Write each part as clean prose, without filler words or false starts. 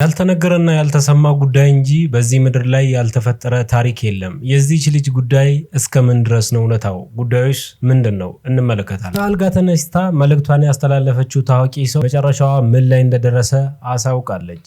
ያልተነገረና ያልተሰማ ጉዳይ እንጂ በዚህ ምድር ላይ ያልተፈጠረ ታሪክ የለም። የዚህች ልጅ ጉዳይ እስከምን ድረስ ነው እውነታው? ጉዳዩስ ምንድነው? እንመለከታለን። ከአልጋ ተነስታ መልእክቷን ያስተላለፈችው ታዋቂ ሰው መጨረሻዋ ምን ላይ እንደደረሰ አሳውቃለች።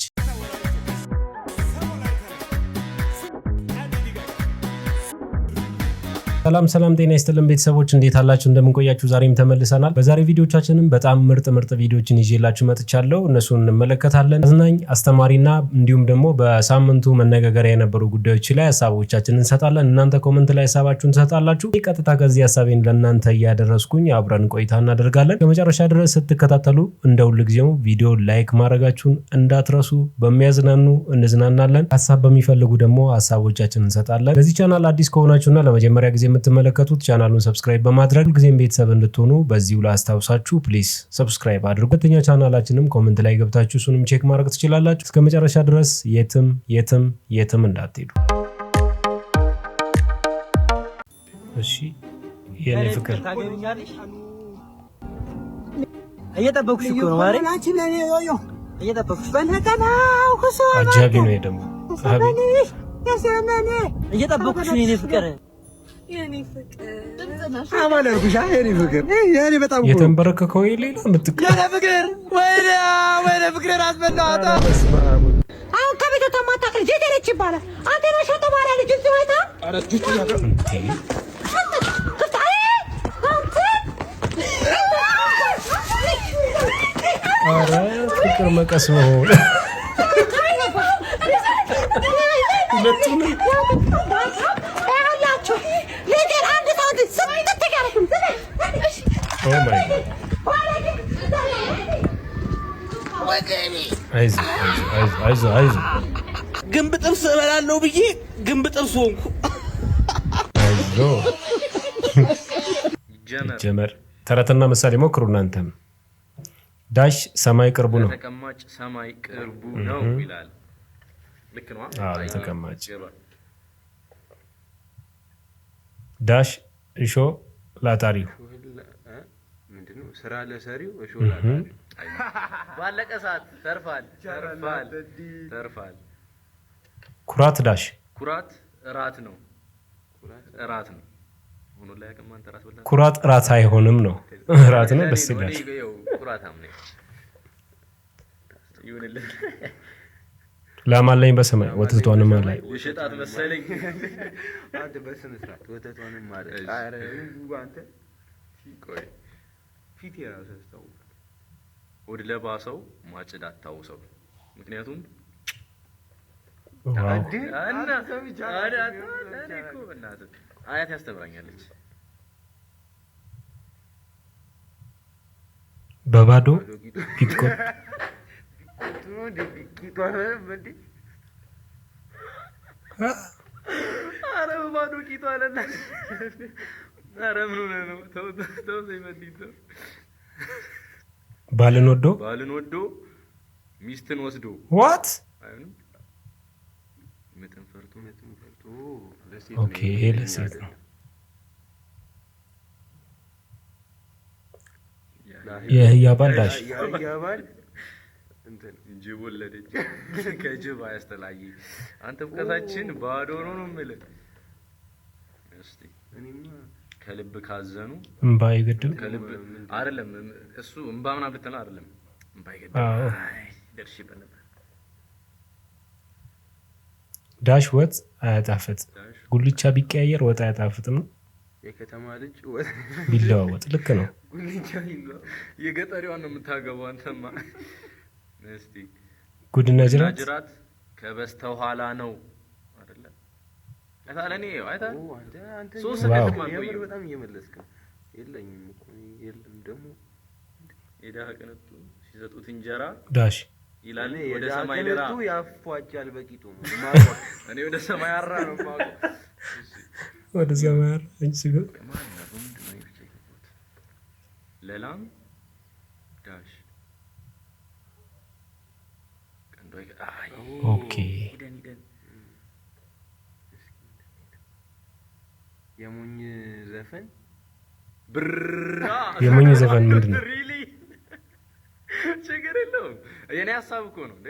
ሰላም ጤና ይስጥልን ቤተሰቦች እንዴት አላችሁ? እንደምን ቆያችሁ? ዛሬም ተመልሰናል። በዛሬ ቪዲዮቻችንን በጣም ምርጥ ቪዲዮችን ይዤላችሁ መጥቻለሁ። እነሱን እንመለከታለን። አዝናኝ አስተማሪና እንዲሁም ደግሞ በሳምንቱ መነጋገሪያ የነበሩ ጉዳዮች ላይ ሀሳቦቻችንን እንሰጣለን። እናንተ ኮሜንት ላይ ሀሳባችሁን ትሰጣላችሁ። ቀጥታ ከዚህ ሀሳቤን ለእናንተ እያደረስኩኝ አብረን ቆይታ እናደርጋለን። ከመጨረሻ ድረስ ስትከታተሉ እንደ ሁልጊዜው ቪዲዮ ላይክ ማድረጋችሁን እንዳትረሱ። በሚያዝናኑ እንዝናናለን፣ ሀሳብ በሚፈልጉ ደግሞ ሀሳቦቻችንን እንሰጣለን። ለዚህ ቻናል አዲስ ከሆናችሁና ለመጀመሪያ ጊዜ የምትመለከቱት ቻናሉን ሰብስክራይብ በማድረግ ጊዜም ቤተሰብ እንድትሆኑ በዚሁ ላስታውሳችሁ። ፕሊዝ ሰብስክራይብ አድርጉ። ሁለተኛ ቻናላችንም ኮሜንት ላይ ገብታችሁ እሱንም ቼክ ማድረግ ትችላላችሁ። እስከ መጨረሻ ድረስ የትም እንዳትሄዱ። እሺ የኔ ፍቅር እየጠበኩሽ እኮ ነው ማሬ። እየጠበኩሽ አጃቢ ነው ደግሞ እየጠበኩሽ ነው የኔ ፍቅር የኔ ፍቅር አማለርኩሽ። የኔ ፍቅር የኔ በጣም የተንበረከከው ሌላ የምትቀር የኔ ፍቅር ወይኔ ፍቅር አስበላታ። አሁን ከቤት ተማታክ ልጅ የደረች ይባላል። አንተ ነው ሾቶ ማሪያ ልጅ ዝማታ እንዴ አረ ፍቅር መቀስ ነው ሁለቱም አይዞህ ግንብ ጥብስ እበላለሁ ብዬ ግንብ ጥብስ ሆንኩ። ጀመር ተረትና ምሳሌ ሞክሩ እናንተም። ዳሽ ሰማይ ቅርቡ ነው፣ ተቀማጭ ሰማይ ቅርቡ ነው ይላል። ልክ ነው። አዎ ተቀማጭ። ዳሽ እሾ ላጣሪው ምንድነው? ስራ ለሰሪው እሾ ላጣሪው። ባለቀ ሰዓት ተርፋል። ኩራት ዳሽ ኩራት እራት ነው። ሆኖ ላይ ያቀማን ተራስ በላ ኩራት እራት አይሆንም ነው። እራት ነው። ደስ ይላል። ኩራት አምኔ ይሁንልህ። ላማለኝ በሰማይ ወተቷንም አላይ ይሽጣት መሰለኝ። አንተ በስነ ስርዓት ወተቷንም ማለት አረ አንተ ቆይ ፊት የራሱ ያስታውቃል። ወደ ለባሰው ማጭድ አታውሰው። ምክንያቱም አያት ያስተምራኛለች። በባዶ ቢትኮት አረ በባዶ ቂጧ አለና አረ ምን ሆነ ነው? ተው ዘይመዲት ባልን ወዶ ሚስትን ወስዶ ዋት ምጥን ፈርቶ ኦኬ ለሴት ነው። የህያባል ዳሽ ያባል ጅብ ወለደች ከጅብ አያስተላየ። አንተ ፍቅራችን ባዶ ነው የምልህ። እስቲ እኔማ ከልብ ካዘኑ እንባ ይገድም ከልብ አይደለም እሱ እንባ ምናምን ብትለው አይደለም እንባ ይገድም። አይ ደርሽበት ነበር። ዳሽ ወጥ አያጣፍጥ፣ ጉልቻ ቢቀያየር ወጥ አያጣፍጥም። የከተማ ልጅ ቢለዋወጥ ልክ ነው። ጉልቻ ይለው የገጠሪዋን ነው የምታገባው አንተማ። እስቲ ጉድና ጅራት ከበስተኋላ ነው አይደለ? አታለኔ አይታ አንተ ሶስት የምር በጣም እየመለስክ ነው። የለኝም እኮ የለም ደግሞ የዳህ ቀነቱ ሲሰጡት እንጀራ ዳሽ ይላል ወደ ሰማይ ለራ ያፏጫል በቂጡ ነው ማቆ እኔ ወደ ሰማይ አራ ነው ማቆ ወደ ሰማይ አራ እንጂ ለላም ዳሽ ቀንዶይ አይ ኦኬ የሞኝ ዘፈን የሞኝ ዘፈን ምንድነው? ችግር የለውም። የኔ ሀሳብ እኮ ነው እንዴ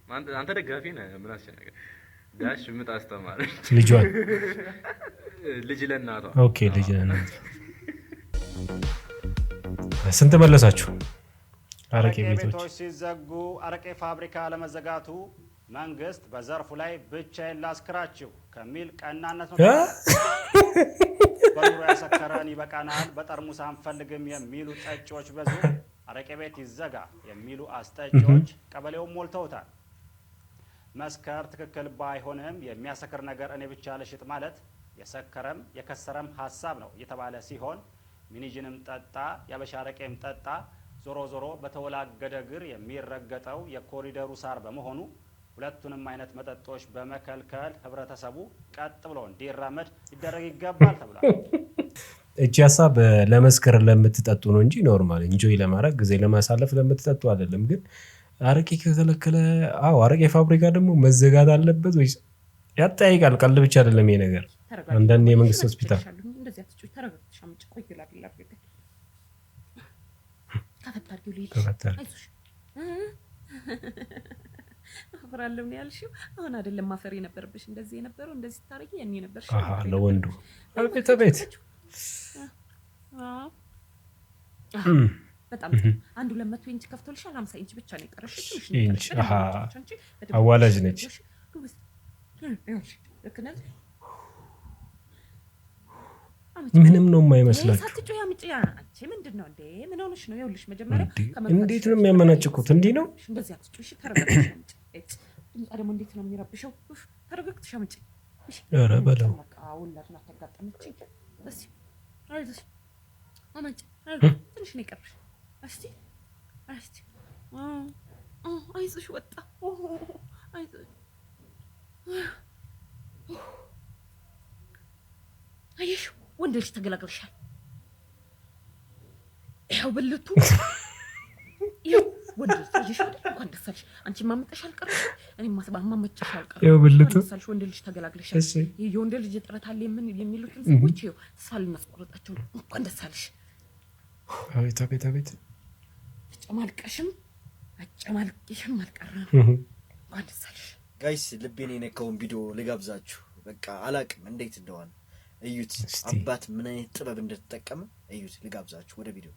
አንተ ደጋፊ ነህ ምን አስጨነቀ ዳሽ ምጣ አስተማረ ልጇን ልጅ ለእናቷ ኦኬ ልጅ ለእናቷ ስንት መለሳችሁ አረቄ ቤቶች ሲዘጉ አረቄ ፋብሪካ ለመዘጋቱ መንግስት በዘርፉ ላይ ብቻዬን ላስክራችሁ ከሚል ቀናነት ነው በኑሮ ያሰከረን ይበቃናል በጠርሙስ አንፈልግም የሚሉ ጠጪዎች በዙ አረቄ ቤት ይዘጋ የሚሉ አስጠጪዎች ቀበሌውን ሞልተውታል መስከር ትክክል ባይሆንም የሚያሰክር ነገር እኔ ብቻ ልሽጥ ማለት የሰከረም የከሰረም ሐሳብ ነው የተባለ ሲሆን ሚኒጅንም ጠጣ ያበሻ አረቄም ጠጣ ዞሮ ዞሮ በተወላገደ ግር የሚረገጠው የኮሪደሩ ሳር በመሆኑ ሁለቱንም አይነት መጠጦች በመከልከል ህብረተሰቡ ቀጥ ብሎ እንዲራመድ ይደረግ ይገባል ተብሏል። እቺ ሐሳብ ለመስከር ለምትጠጡ ነው እንጂ ኖርማል ኢንጆይ ለማድረግ ጊዜ ለማሳለፍ ለምትጠጡ አይደለም። ግን አረቄ ከተከለከለ አረቄ ፋብሪካ ደግሞ መዘጋት አለበት ወይስ ያጠያይቃል? ቀልድ ብቻ አይደለም ይሄ ነገር። አንዳንድ የመንግስት ሆስፒታል እንደዚህ አትጩ ተረጋግተሽ አምጪ ቆይ ይላል ተፈታሪው ልጅ አይዞሽ አፈራለሁ ነው ያልሽው አሁን አይደለም ማፈር የነበረብሽ እንደዚህ የነበረው እንደዚህ ታረቂ ያኔ ነበርሽ ለወንዱ ቤት በጣም አንዱ 200 ኢንች ከፍቶልሻል 50 ኢንች ብቻ ነው የቀረሽ ኢንች አዋላጅ ነች ምንም ነው የማይመስላችሁ ሳትጮህ ያምጪ አንቺ ምንድነው እንዴ ምን ሆነሽ ነው ይኸውልሽ መጀመሪያ እንዴት ነው የሚያመናጭቁት እንዴ ነው እንደዚህ አትጮህ እሺ ተረጋግተሽ አምጪ ድምጻ ደግሞ እንዴት ነው የሚረብሸው ተረጋግተሽ አምጪ እሺ ኧረ በለው አውላትና ተጋጠመች እሺ አይዞሽ አምጪ ትንሽ ነው የቀረሽ እስቲ አይዞሽ ወጣ አይዞሽ አየሽ ወንድ ልጅ ተገላግለሻል ይኸው ብልቱ ይኸው ወንድ ልጅ እንኳን ደስ አለሽ አንቺ ማመጣሽ አልቀረሽ እኔ ማመጣሽ አልቀረሽ ይኸው ብልቱ ደስ ወንድ ልጅ ተገላግለሻል ይሄ የወንድ ልጅ ጥረት አለ የሚሉትን ሰዎች ይኸው ሳል እናስቆርጣቸው እንኳን ደስ አለሽ አቤት አጨማልቀሽም አልቀረም እንኳን ደስ አለሽ ጋይስ ልቤን የነካውን ቪዲዮ ልጋብዛችሁ በቃ አላቅም እንዴት እንደሆነ እዩት አባት ምን አይነት ጥበብ እንደተጠቀመ እዩት ልጋብዛችሁ ወደ ቪዲዮ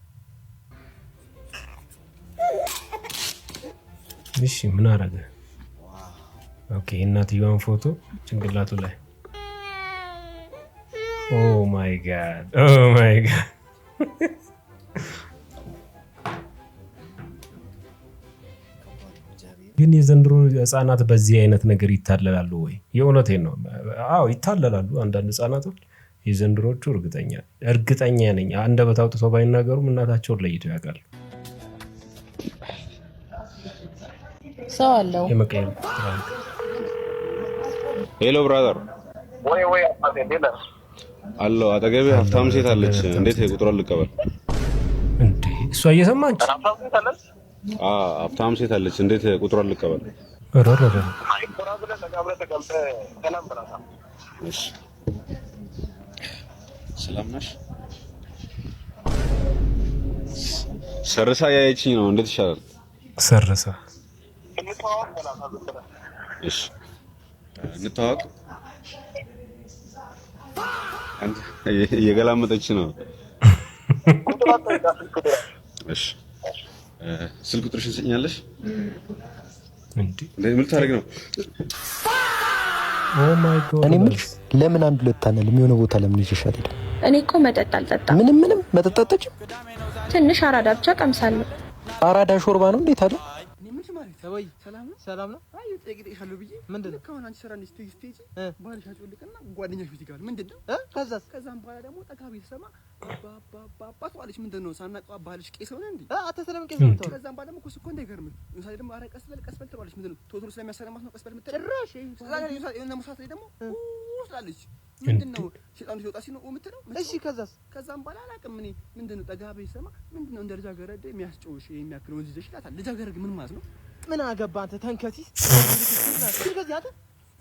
እሺ ምን አረገ ኦኬ እናትየዋን ፎቶ ጭንቅላቱ ላይ ኦ ማይ ጋድ ግን የዘንድሮ ህፃናት በዚህ አይነት ነገር ይታለላሉ ወይ? የእውነቴን ነው። ይታለላሉ አንዳንድ ህፃናቶች። የዘንድሮቹ እርግጠኛ ነኝ አንደበት አውጥተው ባይናገሩም እናታቸውን ለይተው ያውቃሉ። ሰው አለው የመቀየር ሄሎ ብራዘር ወይ አሎ አጠገቤ ሀብታም ሴት አለች። እንዴት ቁጥሯን ልቀበል? እንዴ እሷ እየሰማች ሀብታም ሴት አለች። እንዴት ቁጥሯን ልቀበል? እሺ ሰላም ነሽ? ሰርሳ ያየችኝ ነው። እንዴት ይሻላል? ሰርሳ እሺ እንተዋወቅ። አንተ እየገላመጠች ነው። እሺ ስልክ ቁጥርሽን ትሰጪኛለሽ? እንዴ ምን ልታደርግ ነው? ኦ ማይ ጎድ እኔ ምን ለምን አንድ ሁለት አነል የሚሆነ ቦታ ለምን ይሽሻል? እኔ እኮ መጠጥ አልጠጣም። ምንም መጠጥ አትጠጪም? ትንሽ አራዳ ብቻ ቀምሳለሁ። አራዳ ሾርባ ነው እንዴት አለ? ሰውዬ ሰላም ነው? አይ ጠይቄሻለሁ ብዬ ምንድነው? ከሆነ አንቺ ስራ እንዴት ትይስቴጂ ባልሽ አጭልቅና ጓደኛሽ ፊት ይገባል። ምንድነው? ከዛም በኋላ ደግሞ ጠጋ ቤት ሰማ አባቱ አለች። ምንድነው? ሳናቀው ባልሽ ቄስ ሆነ እንዴ? አተሰለም ቄስ ነው። ከዛም በኋላ ደግሞ እኮ እንደገርም ለምሳሌ ደግሞ አረ ቀስ በል ትባለች። ምንድነው? ቶቶሎ ስለሚያሰለማት ነው ቀስ በል የምትለው። ጭራሽ የሆነ ሙሳት ላይ ደግሞ ስላለች ምንድነው? ሸጣኑ ሲወጣ ሲነው የምትለው። እሺ ከዛም በኋላ አላውቅም እኔ ምንድነው? ጠጋ ቤት ሰማ ምንድነው? እንደ ልጃገረድ የሚያስጨውሽ የሚያክል ወንዝ ይዘሽ ይላታል። ልጃገረድ ምን ማለት ነው? ምን አገባ አንተ ተንከሲስ? ስለዚህ አንተ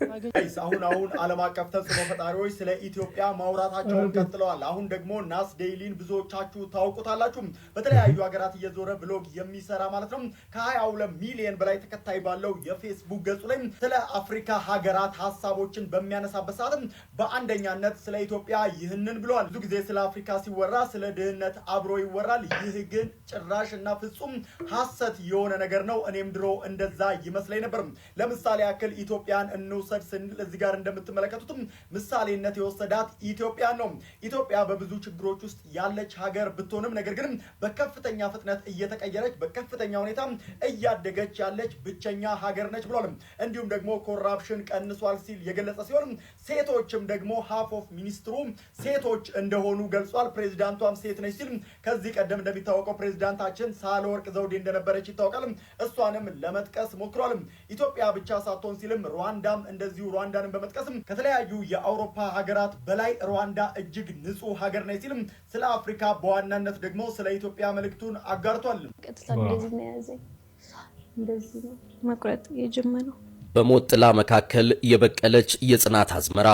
አሁን ዓለም አቀፍ ተጽዕኖ ፈጣሪዎች ስለ ኢትዮጵያ ማውራታቸውን ቀጥለዋል። አሁን ደግሞ ናስ ዴይሊን ብዙዎቻችሁ ታውቁታላችሁ። በተለያዩ ሀገራት እየዞረ ብሎግ የሚሰራ ማለት ነው። ከ22 ሚሊዮን በላይ ተከታይ ባለው የፌስቡክ ገጹ ላይ ስለ አፍሪካ ሀገራት ሀሳቦችን በሚያነሳበት ሰዓት በአንደኛነት ስለ ኢትዮጵያ ይህንን ብለዋል። ብዙ ጊዜ ስለ አፍሪካ ሲወራ ስለ ድህነት አብሮ ይወራል። ይህ ግን ጭራሽና ፍጹም ሐሰት የሆነ ነገር ነው። እኔም ድሮ እንደዛ ይመስለኝ ነበር። ለምሳሌ ያክል ኢትዮጵያን እንውሰድ ስንል እዚህ ጋር እንደምትመለከቱት ምሳሌነት የወሰዳት ኢትዮጵያ ነው። ኢትዮጵያ በብዙ ችግሮች ውስጥ ያለች ሀገር ብትሆንም ነገር ግን በከፍተኛ ፍጥነት እየተቀየረች በከፍተኛ ሁኔታ እያደገች ያለች ብቸኛ ሀገር ነች ብሏል። እንዲሁም ደግሞ ኮራፕሽን ቀንሷል ሲል የገለጸ ሲሆን ሴቶችም ደግሞ ሃፍ ኦፍ ሚኒስትሩ ሴቶች እንደሆኑ ገልጿል። ፕሬዚዳንቷም ሴት ነች ሲል ከዚህ ቀደም እንደሚታወቀው ፕሬዚዳንታችን ሳህለወርቅ ዘውዴ እንደነበረች ይታወቃል። እሷንም ለመጥቀስ ሞክሯል። ኢትዮጵያ ብቻ ሳትሆን ሲልም ሩዋንዳም እንደዚሁ ሩዋንዳንም በመጥቀስም ከተለያዩ የአውሮፓ ሀገራት በላይ ሩዋንዳ እጅግ ንጹህ ሀገር ነች ሲልም ስለ አፍሪካ በዋናነት ደግሞ ስለ ኢትዮጵያ መልእክቱን አጋርቷል። እንደዚህ ነው ያዘኝ፣ እንደዚህ ነው መቁረጥ የጀመረው። በሞት ጥላ መካከል የበቀለች የጽናት አዝመራ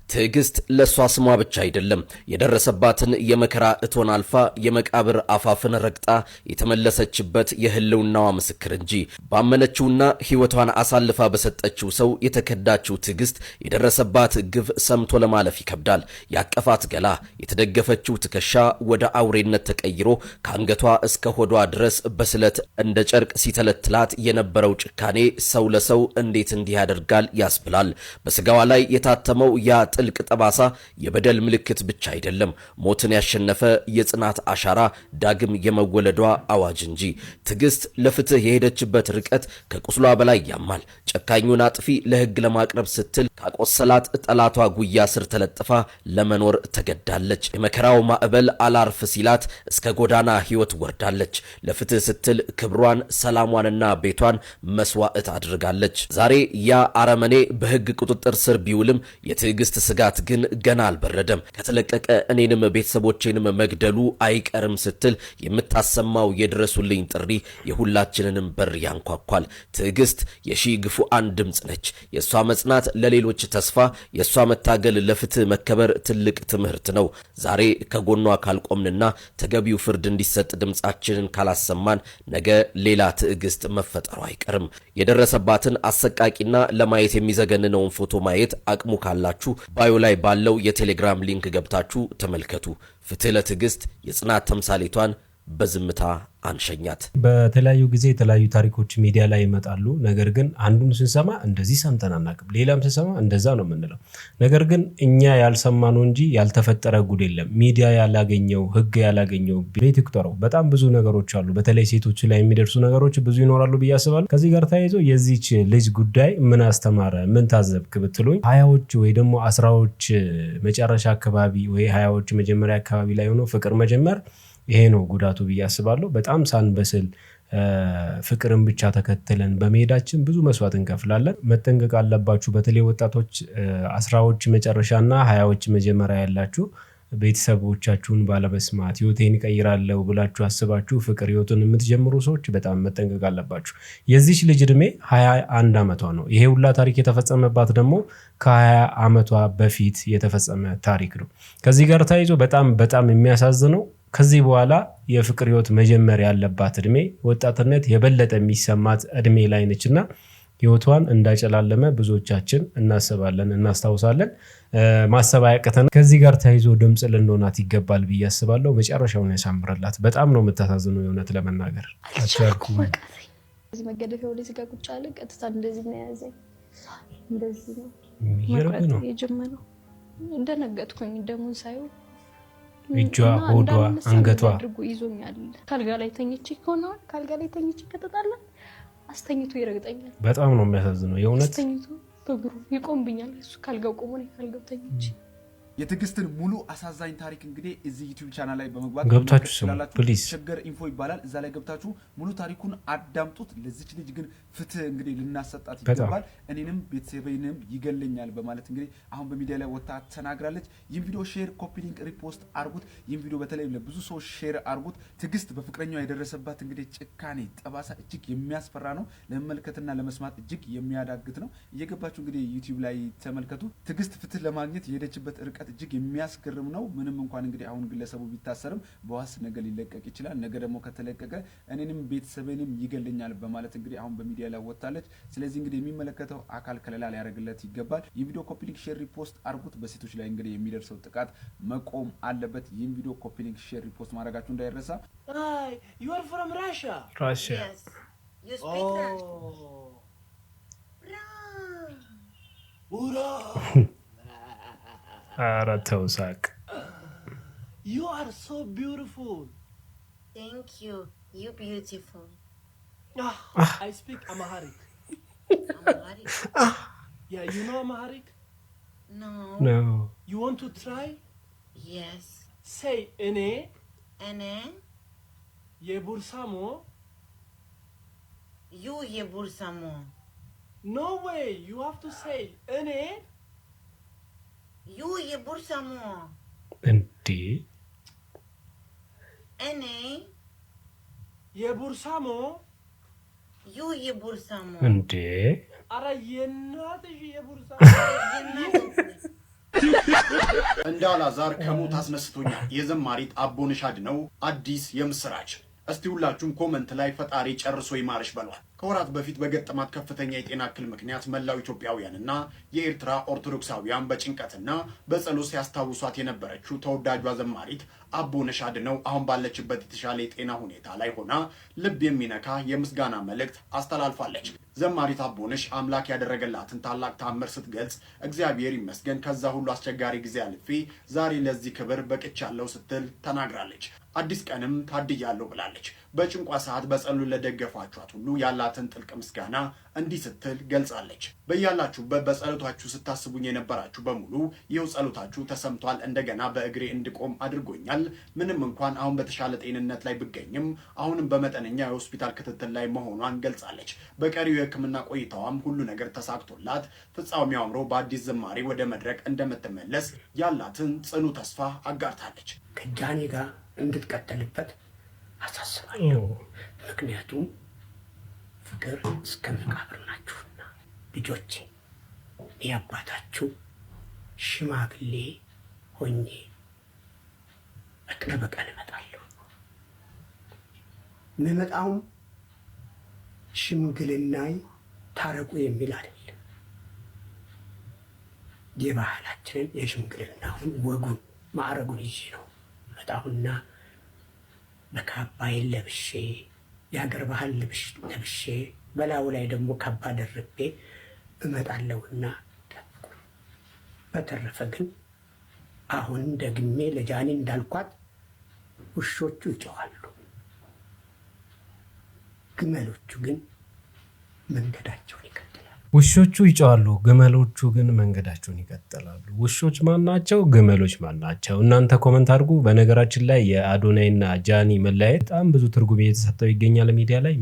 ትዕግስት ለሷ ስሟ ብቻ አይደለም። የደረሰባትን የመከራ እቶን አልፋ የመቃብር አፋፍን ረግጣ የተመለሰችበት የህልውናዋ ምስክር እንጂ ባመነችውና ህይወቷን አሳልፋ በሰጠችው ሰው የተከዳችው ትዕግስት የደረሰባት ግፍ ሰምቶ ለማለፍ ይከብዳል። ያቀፋት ገላ፣ የተደገፈችው ትከሻ ወደ አውሬነት ተቀይሮ ከአንገቷ እስከ ሆዷ ድረስ በስለት እንደ ጨርቅ ሲተለትላት የነበረው ጭካኔ ሰው ለሰው እንዴት እንዲህ ያደርጋል ያስብላል። በስጋዋ ላይ የታተመው ያ ጥልቅ ጠባሳ የበደል ምልክት ብቻ አይደለም፣ ሞትን ያሸነፈ የጽናት አሻራ፣ ዳግም የመወለዷ አዋጅ እንጂ። ትዕግስት ለፍትህ የሄደችበት ርቀት ከቁስሏ በላይ ያማል። ጨካኙን አጥፊ ለህግ ለማቅረብ ስትል ካቆሰላት ጠላቷ ጉያ ስር ተለጥፋ ለመኖር ተገዳለች። የመከራው ማዕበል አላርፍ ሲላት እስከ ጎዳና ህይወት ወርዳለች። ለፍትህ ስትል ክብሯን፣ ሰላሟንና ቤቷን መስዋዕት አድርጋለች። ዛሬ ያ አረመኔ በህግ ቁጥጥር ስር ቢውልም የትዕግስት ስጋት ግን ገና አልበረደም። ከተለቀቀ እኔንም ቤተሰቦቼንም መግደሉ አይቀርም ስትል የምታሰማው የድረሱልኝ ጥሪ የሁላችንንም በር ያንኳኳል። ትዕግስት የሺህ ግፉአን ድምጽ ነች። የሷ መጽናት ለሌሎች ተስፋ፣ የሷ መታገል ለፍትህ መከበር ትልቅ ትምህርት ነው። ዛሬ ከጎኗ ካልቆምንና ተገቢው ፍርድ እንዲሰጥ ድምጻችንን ካላሰማን ነገ ሌላ ትዕግስት መፈጠሩ አይቀርም። የደረሰባትን አሰቃቂና ለማየት የሚዘገንነውን ፎቶ ማየት አቅሙ ካላችሁ ባዮ ላይ ባለው የቴሌግራም ሊንክ ገብታችሁ ተመልከቱ። ፍትህ ለትዕግስት የጽናት ተምሳሌቷን በዝምታ አንሸኛት። በተለያዩ ጊዜ የተለያዩ ታሪኮች ሚዲያ ላይ ይመጣሉ። ነገር ግን አንዱን ስንሰማ እንደዚህ ሰምተን አናውቅም፣ ሌላም ስንሰማ እንደዛ ነው የምንለው። ነገር ግን እኛ ያልሰማነው እንጂ ያልተፈጠረ ጉድ የለም። ሚዲያ ያላገኘው፣ ህግ ያላገኘው ቤት ይቁጠረው። በጣም ብዙ ነገሮች አሉ። በተለይ ሴቶች ላይ የሚደርሱ ነገሮች ብዙ ይኖራሉ ብዬ አስባለሁ። ከዚህ ጋር ተያይዞ የዚች ልጅ ጉዳይ ምን አስተማረ፣ ምን ታዘብክ ብትሉኝ 20ዎች ወይ ደግሞ 10ዎች መጨረሻ አካባቢ ወይ 20ዎች መጀመሪያ አካባቢ ላይ ሆኖ ፍቅር መጀመር ይሄ ነው ጉዳቱ ብዬ አስባለሁ። በጣም ሳንበስል ፍቅርን ብቻ ተከትለን በመሄዳችን ብዙ መስዋዕት እንከፍላለን። መጠንቀቅ አለባችሁ። በተለይ ወጣቶች 10ዎች መጨረሻና 20ዎች መጀመሪያ ያላችሁ ቤተሰቦቻችሁን ባለመስማት ህይወቴን ይቀይራለሁ ብላችሁ አስባችሁ ፍቅር ህይወቱን የምትጀምሩ ሰዎች በጣም መጠንቀቅ አለባችሁ። የዚች ልጅ እድሜ 21 ዓመቷ ነው። ይሄ ሁላ ታሪክ የተፈጸመባት ደግሞ ከ20 ዓመቷ በፊት የተፈጸመ ታሪክ ነው። ከዚህ ጋር ተያይዞ በጣም የሚያሳዝነው ከዚህ በኋላ የፍቅር ህይወት መጀመር ያለባት እድሜ ወጣትነት የበለጠ የሚሰማት እድሜ ላይ ነችና ህይወቷን እንዳጨላለመ ብዙዎቻችን እናስባለን፣ እናስታውሳለን። ማሰብ አያቅተን። ከዚህ ጋር ተያይዞ ድምጽ ልንሆናት ይገባል ብዬ አስባለሁ። መጨረሻውን ያሳምርላት። በጣም ነው የምታሳዝነው የእውነት ለመናገር አቻልኩም። እዚህ መገደፊያው ላይ ጋር ቁጭ አለ። ቀጥታ እንደዚህ ነው ያዘኝ። እንደዚህ ነው ይረብ ነው የጀመረው። እንደነገጥኩኝ ደሙን ሳይው እጇ፣ ሆዷ፣ አንገቷ አድርጎ ይዞኛል። ካልጋ ላይ ተኝቼ ከሆነ ካልጋ ላይ ተኝቼ ከተጣላ አስተኝቶ ይረግጠኛል። በጣም ነው የሚያሳዝነው የእውነት። አስተኝቶ በእግሩ ይቆምብኛል። እሱ ካልጋው ቆሞ ነው ካልጋው ተኝቼ የትግስትን ሙሉ አሳዛኝ ታሪክ እንግዲህ እዚህ ዩቲዩብ ቻናል ላይ በመግባት ገብታችሁ ስሙ ፕሊዝ። ሸገር ኢንፎ ይባላል። እዛ ላይ ገብታችሁ ሙሉ ታሪኩን አዳምጡት። ለዚች ልጅ ግን ፍትህ እንግዲህ ልናሰጣት ይገባል። እኔንም ቤተሰቤንም ይገለኛል በማለት እንግዲህ አሁን በሚዲያ ላይ ወጣ ተናግራለች። ይህን ቪዲዮ ሼር፣ ኮፒ ሊንክ፣ ሪፖስት አርጉት። ይህን ቪዲዮ በተለይ ለብዙ ሰዎች ሼር አርጉት። ትግስት በፍቅረኛው የደረሰባት እንግዲህ ጭካኔ ጠባሳ እጅግ የሚያስፈራ ነው። ለመመልከትና ለመስማት እጅግ የሚያዳግት ነው። እየገባችሁ እንግዲህ ዩቲዩብ ላይ ተመልከቱ። ትግስት ፍትህ ለማግኘት የሄደችበት ርቀት እጅግ የሚያስገርም ነው። ምንም እንኳን እንግዲህ አሁን ግለሰቡ ቢታሰርም በዋስ ነገ ሊለቀቅ ይችላል። ነገ ደግሞ ከተለቀቀ እኔንም ቤተሰቤንም ይገለኛል በማለት እንግዲህ አሁን በሚዲያ ላይ ወጣለች። ስለዚህ እንግዲህ የሚመለከተው አካል ከለላ ሊያደርግለት ይገባል። ይህ ቪዲዮ ኮፒ ሊንክ፣ ሼር፣ ሪፖስት አርጉት። በሴቶች ላይ እንግዲህ የሚደርሰው ጥቃት መቆም አለበት። ይህን ቪዲዮ ኮፒ ሊንክ፣ ሼር፣ ሪፖስት ማድረጋችሁ እንዳይረሳ። You are from Russia? Russia. Yes. You speak Russian? Ura! አራተውሳቅ You are so beautiful. Thank you. You beautiful. I speak Amharic. Amharic? Yeah, you know Amharic? No. No. You want to try? Yes. Say ene. Ene. Yebursamo. You yebursamo. No way. You have to say ene. You yebursamo. እንዴ Ene. Yebursamo. You yebursamo. እንዴ አረ የናትሽ የቡርሳሞ እንደ አላዛር ከሞት አስነስቶኛል የዘማሪት አቦነሽ አድነው አዲስ የምስራች። እስቲ ሁላችሁም ኮመንት ላይ ፈጣሪ ጨርሶ ይማርሽ በሏል። ከወራት በፊት በገጠማት ከፍተኛ የጤና እክል ምክንያት መላው ኢትዮጵያውያንና የኤርትራ ኦርቶዶክሳውያን በጭንቀትና በጸሎት ሲያስታውሷት የነበረችው ተወዳጇ ዘማሪት አቦነሽ አድነው አሁን ባለችበት የተሻለ የጤና ሁኔታ ላይ ሆና ልብ የሚነካ የምስጋና መልእክት አስተላልፋለች። ዘማሪት አቦነሽ አምላክ ያደረገላትን ታላቅ ተአምር ስትገልጽ እግዚአብሔር ይመስገን ከዛ ሁሉ አስቸጋሪ ጊዜ አልፌ ዛሬ ለዚህ ክብር በቅቻለሁ ስትል ተናግራለች። አዲስ ቀንም ታድያለሁ ብላለች። በጭንቋ ሰዓት በጸሎት ለደገፋችኋት ሁሉ ያላትን ጥልቅ ምስጋና እንዲህ ስትል ገልጻለች። በያላችሁበት በጸሎታችሁ ስታስቡኝ የነበራችሁ በሙሉ ይኸው ጸሎታችሁ ተሰምቷል። እንደገና በእግሬ እንድቆም አድርጎኛል። ምንም እንኳን አሁን በተሻለ ጤንነት ላይ ብገኝም አሁንም በመጠነኛ የሆስፒታል ክትትል ላይ መሆኗን ገልጻለች። በቀሪው የሕክምና ቆይታዋም ሁሉ ነገር ተሳክቶላት ፍጻሜው አምሮ በአዲስ ዝማሬ ወደ መድረክ እንደምትመለስ ያላትን ጽኑ ተስፋ አጋርታለች። ከጃኒ ጋር እንድትቀጥልበት አሳስባለሁ። ምክንያቱም ፍቅር እስከ መቃብር ናችሁና ልጆቼ፣ እኔ አባታችሁ ሽማግሌ ሆኜ በቅርብ ቀን እመጣለሁ። የምመጣውም ሽምግልናይ ታረቁ የሚል አይደለም። የባህላችንን የሽምግልናውን ወጉን ማዕረጉን ይዤ ነው መጣሁና በካባይን ለብሼ የሀገር ባህል ለብሼ በላዩ ላይ ደግሞ ካባ ደርቤ እመጣለሁና ጠብቁ። በተረፈ ግን አሁን ደግሜ ለጃኒ እንዳልኳት ውሾቹ ይጮኻሉ፣ ግመሎቹ ግን መንገዳቸውን ይቀጥላሉ። ውሾቹ ይጮኻሉ፣ ግመሎቹ ግን መንገዳቸውን ይቀጥላሉ። ውሾች ማን ናቸው? ግመሎች ማን ናቸው? እናንተ ኮመንት አድርጉ። በነገራችን ላይ የአዶናይና ጃኒ መለያየት በጣም ብዙ ትርጉም እየተሰጠው ይገኛል።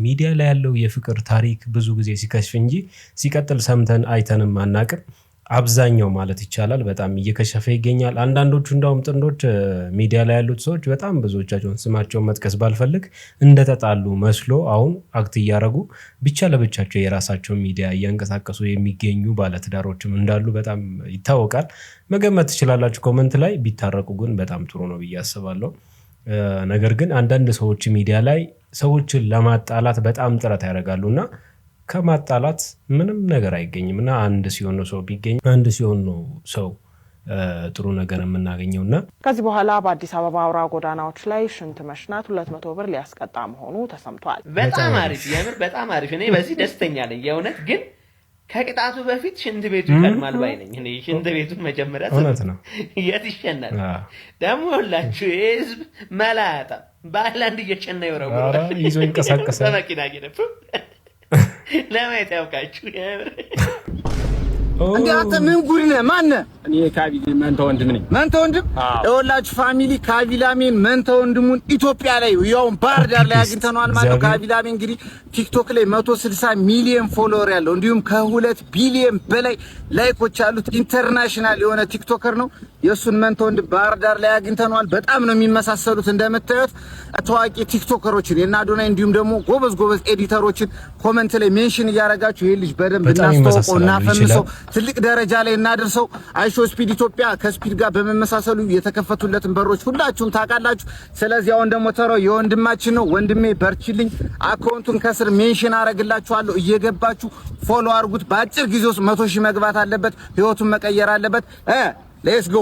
ሚዲያ ላይ ያለው የፍቅር ታሪክ ብዙ ጊዜ ሲከሽፍ እንጂ ሲቀጥል ሰምተን አይተንም አናቅም። አብዛኛው ማለት ይቻላል በጣም እየከሸፈ ይገኛል። አንዳንዶቹ እንዳውም ጥንዶች ሚዲያ ላይ ያሉት ሰዎች በጣም ብዙዎቻቸውን ስማቸውን መጥቀስ ባልፈልግ እንደተጣሉ መስሎ አሁን አክት እያደረጉ ብቻ ለብቻቸው የራሳቸውን ሚዲያ እያንቀሳቀሱ የሚገኙ ባለትዳሮችም እንዳሉ በጣም ይታወቃል። መገመት ትችላላችሁ ኮመንት ላይ። ቢታረቁ ግን በጣም ጥሩ ነው ብዬ አስባለሁ። ነገር ግን አንዳንድ ሰዎች ሚዲያ ላይ ሰዎችን ለማጣላት በጣም ጥረት ያደርጋሉና ከማጣላት ምንም ነገር አይገኝም እና አንድ ሲሆን ነው ሰው ቢገኝ አንድ ሲሆን ነው ሰው ጥሩ ነገር የምናገኘውና ከዚህ በኋላ በአዲስ አበባ አውራ ጎዳናዎች ላይ ሽንት መሽናት 200 ብር ሊያስቀጣ መሆኑ ተሰምቷል። በጣም አሪፍ፣ የምር በጣም አሪፍ። እኔ በዚህ ደስተኛ ነኝ የእውነት። ግን ከቅጣቱ በፊት ሽንት ቤቱ ይቀድማል ባይ ነኝ እኔ። ሽንት ቤቱን መጀመሪያ የት ይሸናል ደግሞ? ሁላችሁ የህዝብ መላጣ በአይላንድ እየሸና ይወረውራል ይዞ ይንቀሳቀሳል በመኪና እየነፉ ለማየት ያውቃችሁ። እንዴ አንተ ምን ጉድ ነህ? ማን ነህ? እኔ ካቢላ መንተ ወንድም ነኝ። መንተ ወንድም ይኸውላችሁ ፋሚሊ ካቢላሜን መንተ ወንድሙን ኢትዮጵያ ላይ ያውም ባህር ዳር ላይ አግኝተነዋል ማለት ነው። ካቢላሜ እንግዲህ ቲክቶክ ላይ 160 ሚሊዮን ፎሎወር ያለው እንዲሁም ከ2 ቢሊዮን በላይ ላይኮች ያሉት ኢንተርናሽናል የሆነ ቲክቶከር ነው። የሱን መንተ ወንድም ባህር ዳር ላይ አግኝተነዋል። በጣም ነው የሚመሳሰሉት እንደምታዩት። ታዋቂ ቲክቶከሮችን የና አዶናይ እንዲሁም ደግሞ ጎበዝ ኤዲተሮችን ኮሜንት ላይ ሜንሽን እያደረጋችሁ ይሄ ልጅ በደንብ እናስተዋውቀው እና ፈምሰው ትልቅ ደረጃ ላይ እናድርሰው። አይሾ ስፒድ ኢትዮጵያ ከስፒድ ጋር በመመሳሰሉ የተከፈቱለትን በሮች ሁላችሁም ታውቃላችሁ። ስለዚህ አሁን ደግሞ ተራው የወንድማችን ነው። ወንድሜ በርችልኝ። አካውንቱን ከስር ሜንሽን አረግላችኋለሁ። እየገባችሁ ፎሎ አድርጉት። በአጭር ጊዜ ውስጥ 100 ሺህ መግባት አለበት። ህይወቱን መቀየር አለበት። ሌትስ ጎ።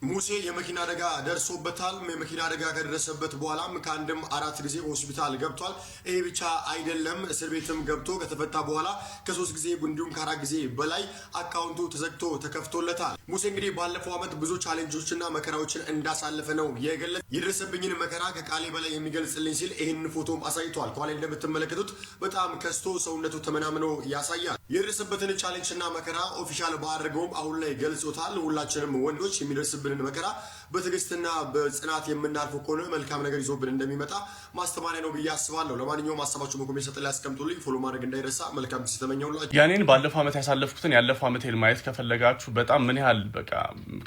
ሙሴ የመኪና አደጋ ደርሶበታል። የመኪና አደጋ ከደረሰበት በኋላም ከአንድም 4 ጊዜ ሆስፒታል ገብቷል። ይሄ ብቻ አይደለም፣ እስር ቤትም ገብቶ ከተፈታ በኋላ ከ3 ጊዜ እንዲሁም ከ4 ጊዜ በላይ አካውንቱ ተዘግቶ ተከፍቶለታል። ሙሴ እንግዲህ ባለፈው ዓመት ብዙ ቻሌንጆችና መከራዎችን እንዳሳለፈ ነው የገለጸው። የደረሰብኝን መከራ ከቃሌ በላይ የሚገልጽልኝ ሲል ይህን ፎቶም አሳይቷል። ከኋላ እንደምትመለከቱት በጣም ከስቶ ሰውነቱ ተመናምኖ ያሳያል። የደረሰበትን ቻሌንጅና መከራ ኦፊሻል ባደረገውም አሁን ላይ ገልጾታል። ሁላችንም ወንዶች የሚደርስብን መከራ በትዕግስትና በጽናት የምናልፈው ከሆነ መልካም ነገር ይዞብን እንደሚመጣ ማስተማሪያ ነው ብዬ አስባለሁ። ለማንኛውም ሀሳባችሁን በኮሜንት ሰጥ ላይ አስቀምጡልኝ። ፎሎ ማድረግ እንዳይረሳ። መልካም ጊዜ ተመኘሁላችሁ። ያኔን ባለፈው ዓመት ያሳለፍኩትን ያለፈው ዓመት ማየት ከፈለጋችሁ በጣም ምን ያህል በቃ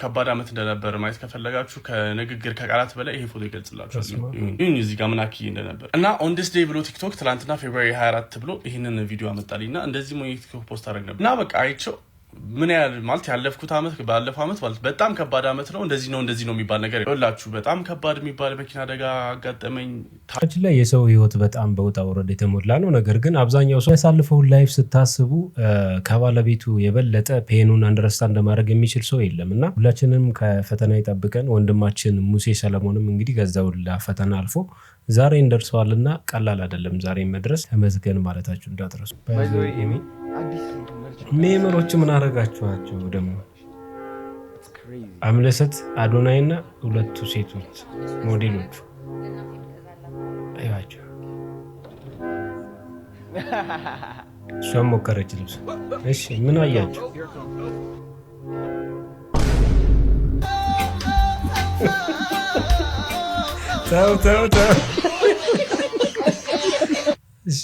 ከባድ ዓመት እንደነበር ማየት ከፈለጋችሁ ከንግግር ከቃላት በላይ ይሄ ፎቶ ይገልጽላችኋል። ይሁን እዚህ ጋር ምን አክይ እንደነበር እና ኦን ዲስ ዴይ ብሎ ቲክቶክ ትላንትና ፌብሩዋሪ 24 ብሎ ይህንን ቪዲዮ አመጣልኝና እንደዚህ ሞይ ቲክቶክ ፖስት አደረግ ነበር እና በቃ አይቼው ምን ያህል ማለት ያለፍኩት ዓመት ባለፈው ዓመት ማለት በጣም ከባድ ዓመት ነው። እንደዚህ ነው የሚባል ነገር ይኸውላችሁ በጣም ከባድ የሚባል መኪና አደጋ አጋጠመኝ። ታች ላይ የሰው ህይወት በጣም በውጣ ውረድ የተሞላ ነው። ነገር ግን አብዛኛው ሰው ያሳልፈውን ላይፍ ስታስቡ ከባለቤቱ የበለጠ ፔኑን አንደርስታንድ ማድረግ የሚችል ሰው የለም እና ሁላችንም ከፈተና ይጠብቀን። ወንድማችን ሙሴ ሰለሞንም እንግዲህ ከዛው ፈተና አልፎ ዛሬ እንደርሰዋልና ቀላል አይደለም። ዛሬ መድረስ ተመዝገን ማለታችሁ እንዳትረሱ። ሜመሮች ምን አረጋችኋቸው ደግሞ? አምለሰት አዶናይና ሁለቱ ሴቶች ሞዴሎቹ አይዋቸው። እሷም ሞከረች ልብስ። እሺ ምን አያችሁ? ተው እሺ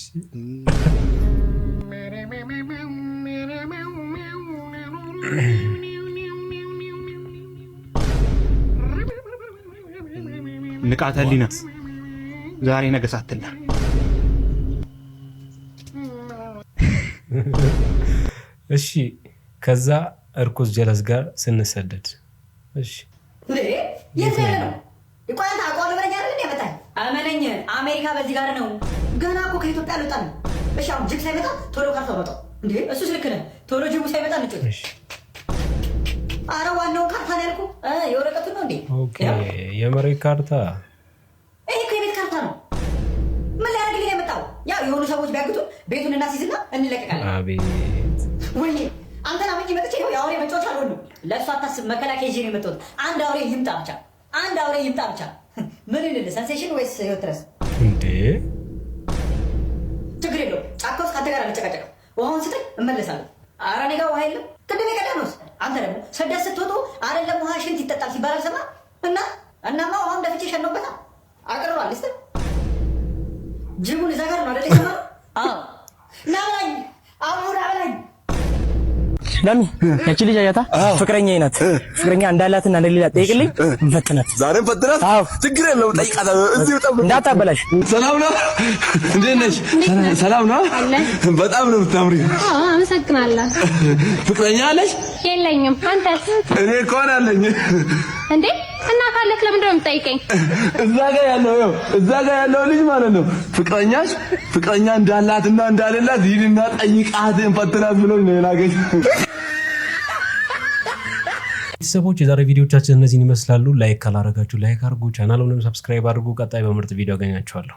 ንቃተ ህሊና ዛሬ ነገ ሳትል እሺ ከዛ እርኩስ ጀለስ ጋር ስንሰደድ እሺ የት ነው ይቆያታ አቋም ወረኛ አይደል ያመጣኝ አመነኝ አሜሪካ በዚህ ጋር ነው ገና እኮ ከኢትዮጵያ አልወጣም እሺ አሁን ጅብ ሳይመጣ ቶሎ ካርታ ወጣ እንዴ እሱስ ልክ ነህ ቶሎ ጅቡ ሳይመጣ ልጭ እሺ አረ ዋናው ካርታ ነው ያልኩ የወረቀቱ ነው እንዴ ኦኬ የመሬት ካርታ ይሄ ከቤት ካርታ ነው ምን ሊያደርግልኝ የመጣው ያው የሆኑ ሰዎች ቢያግቱ ቤቱን እናስይዝና እንለቀቃለን አቤት ወይ አንተና ምን ይመጣ ይሄው ያው የመጫወቻ አልሆነ ለእሱ አታስብ መከላከያ ይዤ ነው የመጣሁት አንድ አውሬ ይምጣ ብቻ ምን ይልል ሴንሴሽን ወይስ ህይወት ድረስ እንዴ ችግር የለውም ጫካ ውስጥ ካንተ ጋር አልጨቃጨቅም ውሃውን ስጠኝ እመለሳለሁ ኧረ እኔ ጋር ውሃ የለም ቅድም የቀዳነውስ አንተ ደግሞ ስደት ስትወጡ አይደለም ውሃ ሽንት ይጠጣል ሲባል አልሰማህም እናማ ውሃውን ደፍቼ ሸነውበታል አቅርሯል እስቲ ጅቡን እዛ ጋር ነው አይደል የሰማኸው አዎ ናብላኝ አሁን ናብላኝ ለሚ ያቺ ልጅ አያታ ፍቅረኛዬ ናት ፍቅረኛ እንዳላትና እንደሌላ ጠይቅልኝ እንፈትናት ዛሬም ፈትናት አዎ ችግር የለውም ጠይቃታ እዚህ በጣም እንዳታበላሽ ሰላም ነው እንዴት ነሽ ሰላም ነው በጣም ነው የምታምሪው አዎ አመሰግናለሁ ፍቅረኛ አለሽ የለኝም አንተስ እኔ እኮ አለኝ እንዴ እና ካለክ ለምን ነው የምጠይቀኝ እዛ ጋር ያለው ልጅ ማለት ነው ፍቅረኛ እንዳላትና እንዳሌላት ይህንና ጠይቃት እንፈትናት ብሎኝ ነው የላገኝ ቤተሰቦች የዛሬ ቪዲዮቻችን እነዚህን ይመስላሉ ላይክ ካላረጋችሁ ላይክ አድርጉ ቻናሉንም ሰብስክራይብ አድርጉ ቀጣይ በምርጥ ቪዲዮ አገኛችኋለሁ